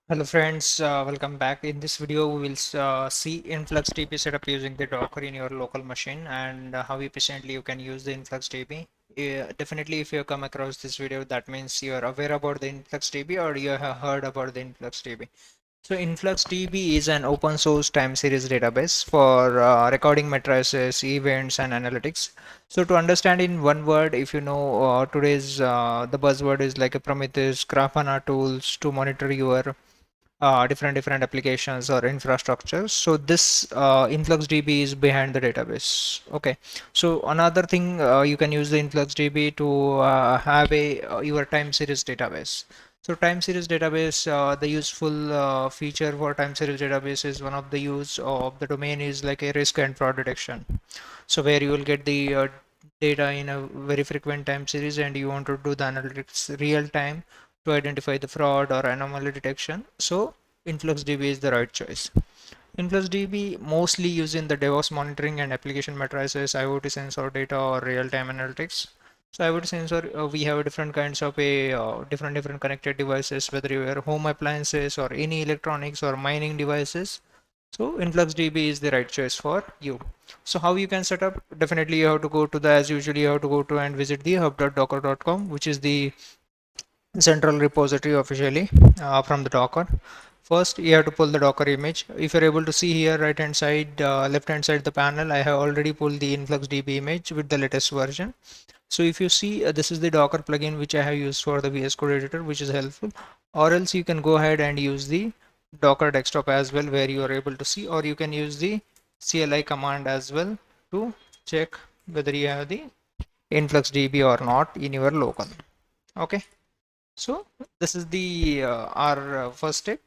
Hello friends, welcome back. In this video, we will see Influx DB setup using the Docker in your local machine and how efficiently you can use the Influx DB. Definitely, if you come across this video, that means you are aware about the Influx DB or you have heard about the Influx DB. So InfluxDB is an open source time series database for recording matrices, events, and analytics. So to understand in one word, if you know today's the buzzword is like a Prometheus, Grafana tools to monitor your different applications or infrastructure. So this InfluxDB is behind the database. Okay. So another thing you can use the InfluxDB to have a your time series database. So time series database, the useful feature for time series database is one of the use of the domain is like a risk and fraud detection. So where you will get the data in a very frequent time series and you want to do the analytics real time to identify the fraud or anomaly detection. So InfluxDB is the right choice. InfluxDB mostly used in the DevOps monitoring and application matrices, IoT sensor data or real-time analytics. So IoT sensor, we have different kinds of a different connected devices, whether you are home appliances or any electronics or mining devices. So InfluxDB is the right choice for you. So how you can set up? Definitely you have to go to the, as usually you have to go to and visit the hub.docker.com, which is the central repository officially from the Docker. First, you have to pull the Docker image. If you're able to see here, right hand side, left hand side the panel, I have already pulled the InfluxDB image with the latest version. So if you see, this is the Docker plugin which I have used for the VS Code editor, which is helpful. Or else you can go ahead and use the Docker desktop as well, where you are able to see, or you can use the CLI command as well to check whether you have the InfluxDB or not in your local. Okay. So this is the our first step.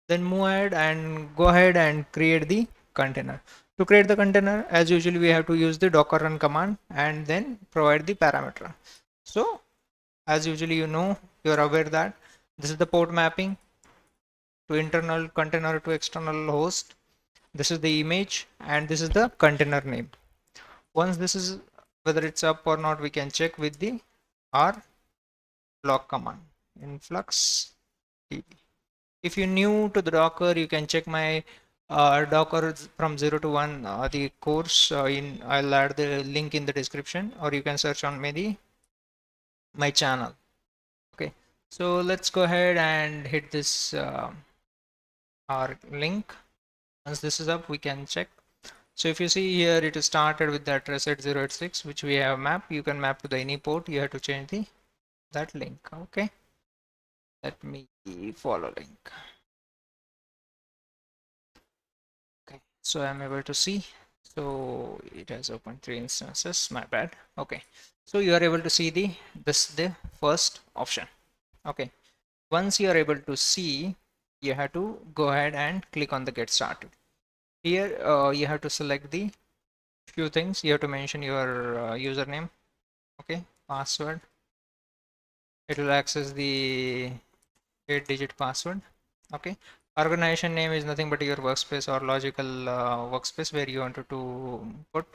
Then move ahead and go ahead and create the container. To create the container, as usually we have to use the docker run command and then provide the parameter. So as usually you're aware that this is the port mapping to internal container to external host. This is the image and this is the container name. Once this is whether it's up or not, we can check with the r log command influx db. If you're new to the Docker, you can check my Docker from 0 to 1 the course in I'll add the link in the description, or you can search on maybe my channel. Okay, so let's go ahead and hit this our link. Once this is up, we can check. So if you see here, it is started with the address at 086, which we have mapped. You can map to the any port. You have to change the that link. Okay, let me follow link. Okay, so I'm able to see. So it has opened 3 instances, my bad. Okay, so you are able to see the first option. Okay, once you are able to see, you have to go ahead and click on the get started. Here you have to select the few things. You have to mention your username, okay, password. It will access the 8-digit password. Okay, organization name is nothing but your workspace or logical workspace where you wanted to put.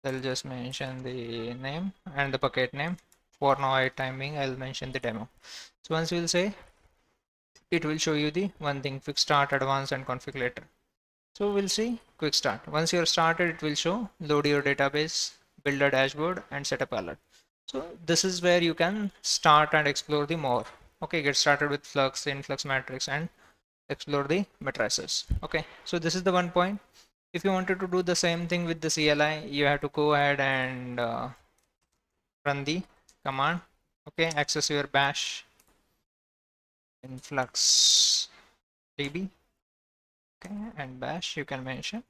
I'll just mention the name and the bucket name. For now, I timing, I'll mention the demo. So once we'll say, it will show you the one thing, quick start, advanced, and config later. So we'll see quick start. Once you're started, it will show load your database, build a dashboard, and set up alert. So this is where you can start and explore the more. Okay, get started with Flux, Influx matrix, and explore the matrices. Okay, so this is the one point. If you wanted to do the same thing with the CLI, you have to go ahead and run the command. Okay, access your bash influx db. Okay, and bash you can mention.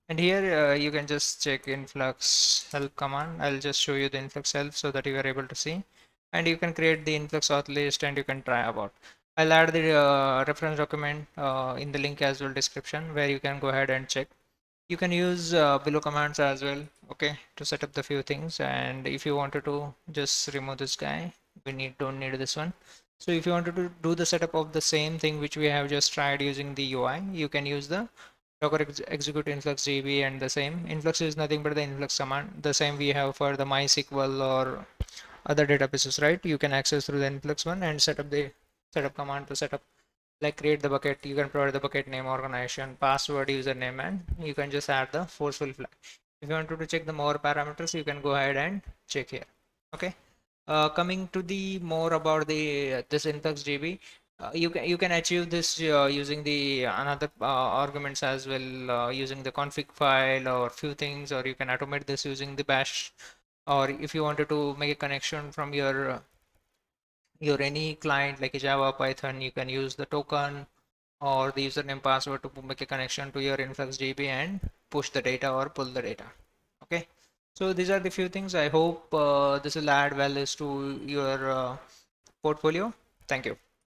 And here you can just check influx help command. I'll just show you the influx help so that you are able to see. And you can create the influx auth list and you can try about. I'll add the reference document in the link as well description where you can go ahead and check. You can use below commands as well, okay, to set up the few things. And if you wanted to just remove this guy, we don't need this one. So if you wanted to do the setup of the same thing which we have just tried using the UI, you can use the docker execute influx db, and the same influx is nothing but the influx command, the same we have for the MySQL or other databases, right? You can access through the influx one and set up the setup command to set up like create the bucket, you can provide the bucket name, organization, password, username, and you can just add the forceful flag. If you wanted to check the more parameters, you can go ahead and check here. Okay. Coming to the more about the this InfluxDB, you can achieve this using the another arguments as well, using the config file or few things, or you can automate this using the bash, or if you wanted to make a connection from your any client like a Java, Python, you can use the token or the username password to make a connection to your InfluxDB and push the data or pull the data. Okay, so these are the few things. I hope this will add values to your portfolio. Thank you.